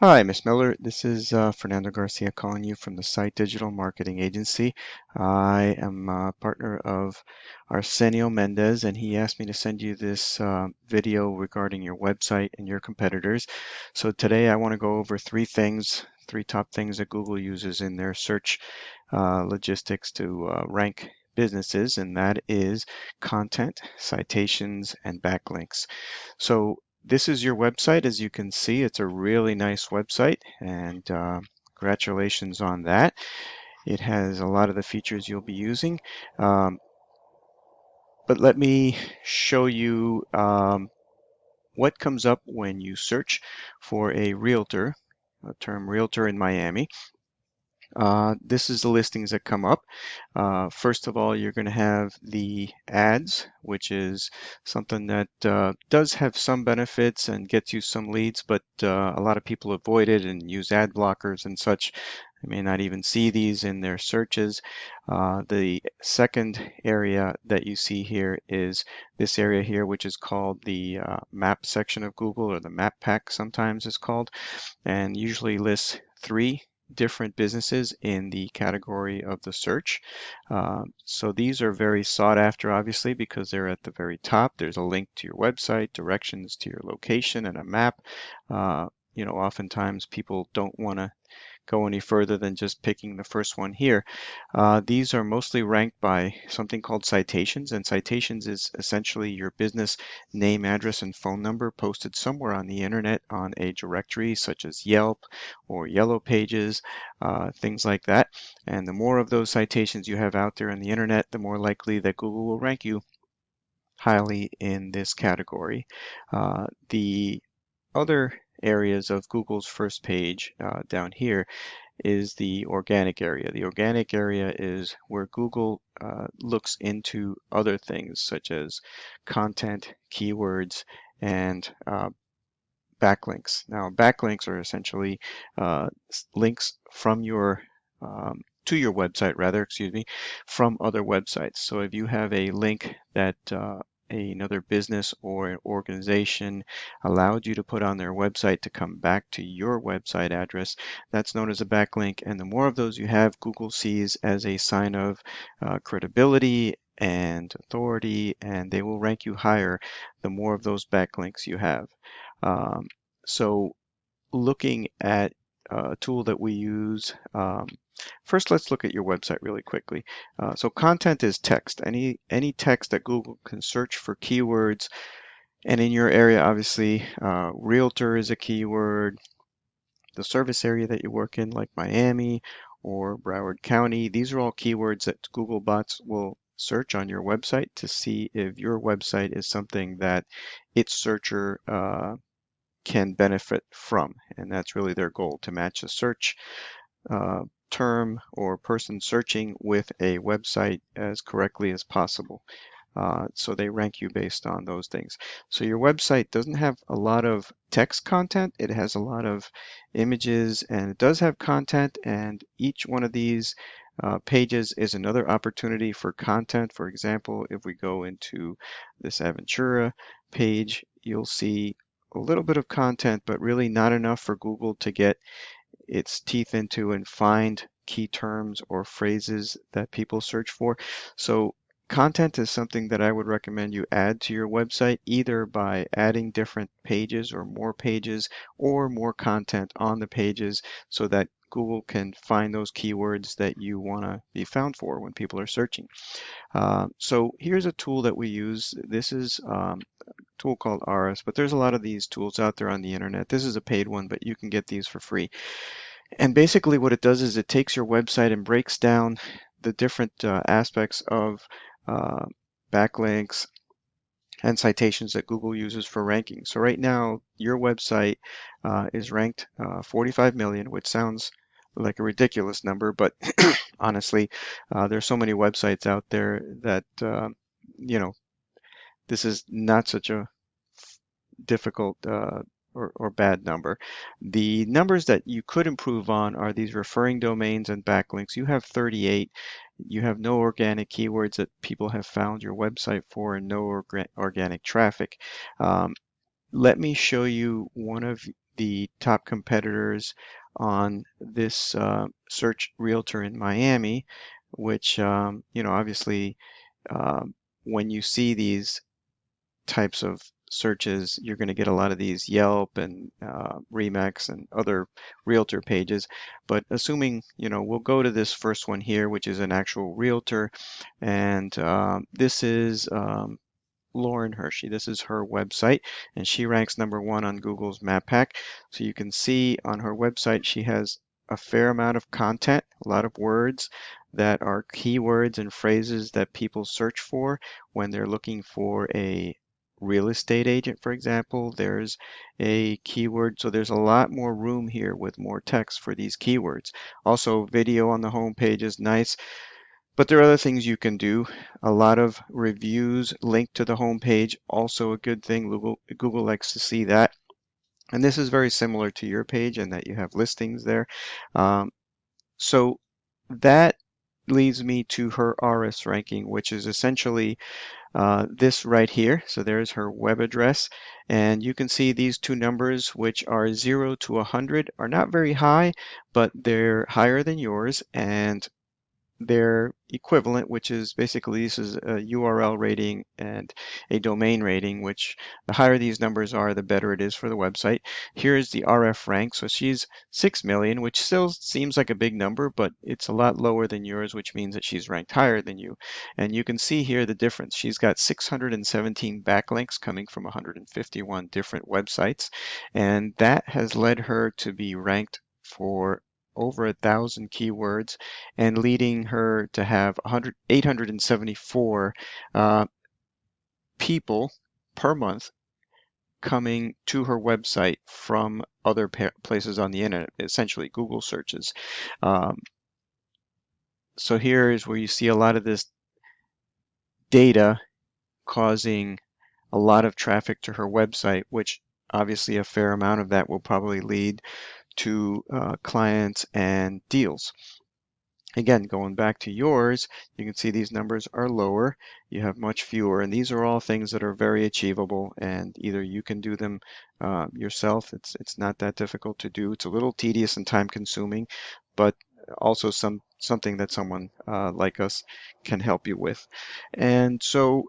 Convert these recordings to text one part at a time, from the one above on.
Hi, Miss Miller. This is Fernando Garcia calling you from the Site Digital Marketing Agency. I am a partner of Arsenio Mendez, and he asked me to send you this video regarding your website and your competitors. So today I want to go over three top things that Google uses in their search logistics to rank businesses, and that is content, citations, and backlinks. So this is your website. As you can see, it's a really nice website, and congratulations on that. It has a lot of the features you'll be using. Um, but let me show you what comes up when you search for a realtor, a term realtor in Miami. This is the listings that come up. First of all, you're going to have the ads, which is something that does have some benefits and gets you some leads, but a lot of people avoid it and use ad blockers and such. They may not even see these in their searches. The second area that you see here is this area here, which is called the map section of Google, or the map pack sometimes is called, and usually lists three different businesses in the category of the search. So these are very sought after, obviously, because they're at the very top. There's a link to your website, directions to your location, and a map. Oftentimes people don't want to go any further than just picking the first one here. These are mostly ranked by something called citations, and citations is essentially your business name, address, and phone number posted somewhere on the internet on a directory such as Yelp or Yellow Pages, things like that. And the more of those citations you have out there on the internet, the more likely that Google will rank you highly in this category. The other areas of Google's first page down here is the organic area. The organic area is where Google looks into other things such as content, keywords, and backlinks. Now, backlinks are essentially links from your to your website, rather, excuse me, from other websites. So if you have a link that another business or an organization allowed you to put on their website to come back to your website address, that's known as a backlink. And the more of those you have, Google sees as a sign of credibility and authority, and they will rank you higher the more of those backlinks you have. Um, so looking at a tool that we use, first let's look at your website really quickly. So content is text. Any text that Google can search for keywords, and in your area, obviously, realtor is a keyword. The service area that you work in, like Miami or Broward County, these are all keywords that Google bots will search on your website to see if your website is something that its searcher can benefit from. And that's really their goal, to match a search term or person searching with a website as correctly as possible. So they rank you based on those things. So your website doesn't have a lot of text content. It has a lot of images, and it does have content, and each one of these pages is another opportunity for content. For example, if we go into this Aventura page, you'll see a little bit of content, but really not enough for Google to get its teeth into and find key terms or phrases that people search for. So content is something that I would recommend you add to your website, either by adding different pages or more content on the pages, so that Google can find those keywords that you want to be found for when people are searching. So here's a tool that we use. This is a tool called Aris, but there's a lot of these tools out there on the internet. This is a paid one, but you can get these for free. And basically what it does is it takes your website and breaks down the different aspects of uh, backlinks and citations that Google uses for ranking. So right now, your website is ranked 45 million, which sounds like a ridiculous number, but honestly, there's so many websites out there that, you know, this is not such a difficult or bad number. The numbers that you could improve on are these referring domains and backlinks. You have 38. You have no organic keywords that people have found your website for, and no organic traffic. Let me show you one of the top competitors on this search realtor in Miami, which, obviously, um, when you see these types of searches, you're going to get a lot of these Yelp and Remax and other realtor pages. But assuming, we'll go to this first one here, which is an actual realtor, and this is Lauren Hershey. This is her website, and she ranks #1 on Google's Map Pack. So you can see on her website, she has a fair amount of content, a lot of words that are keywords and phrases that people search for when they're looking for a real estate agent, for example. There's a keyword, so there's a lot more room here with more text for these keywords. Also, video on the home page is nice. But there are other things you can do. A lot of reviews linked to the home page, also a good thing. Google likes to see that. And this is very similar to your page in that you have listings there. Um, so that leads me to her RS ranking, which is essentially this right here. So there's her web address. And you can see these two numbers, which are 0 to 100, are not very high, but they're higher than yours. And their equivalent, which is basically this is a URL rating and a domain rating, which the higher these numbers are, the better it is for the website. Here's the RF rank. So she's 6 million, which still seems like a big number, but it's a lot lower than yours, which means that she's ranked higher than you. And you can see here the difference. She's got 617 backlinks coming from 151 different websites, and that has led her to be ranked for over 1,000 keywords and leading her to have 874 people per month coming to her website from other places on the internet, essentially Google searches. Um, so here is where you see a lot of this data causing a lot of traffic to her website, which obviously a fair amount of that will probably lead to clients and deals. Again, going back to yours, you can see these numbers are lower. You have much fewer, and these are all things that are very achievable, and either you can do them yourself. It's not that difficult to do. It's a little tedious and time consuming, but also something that someone like us can help you with. And so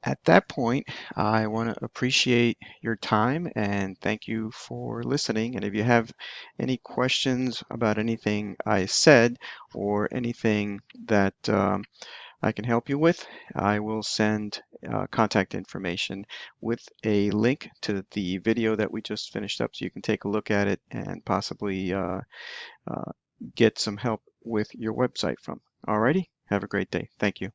at that point, I want to appreciate your time and thank you for listening. And if you have any questions about anything I said or anything that I can help you with, I will send contact information with a link to the video that we just finished up so you can take a look at it and possibly uh, get some help with your website from. Alrighty, have a great day. Thank you.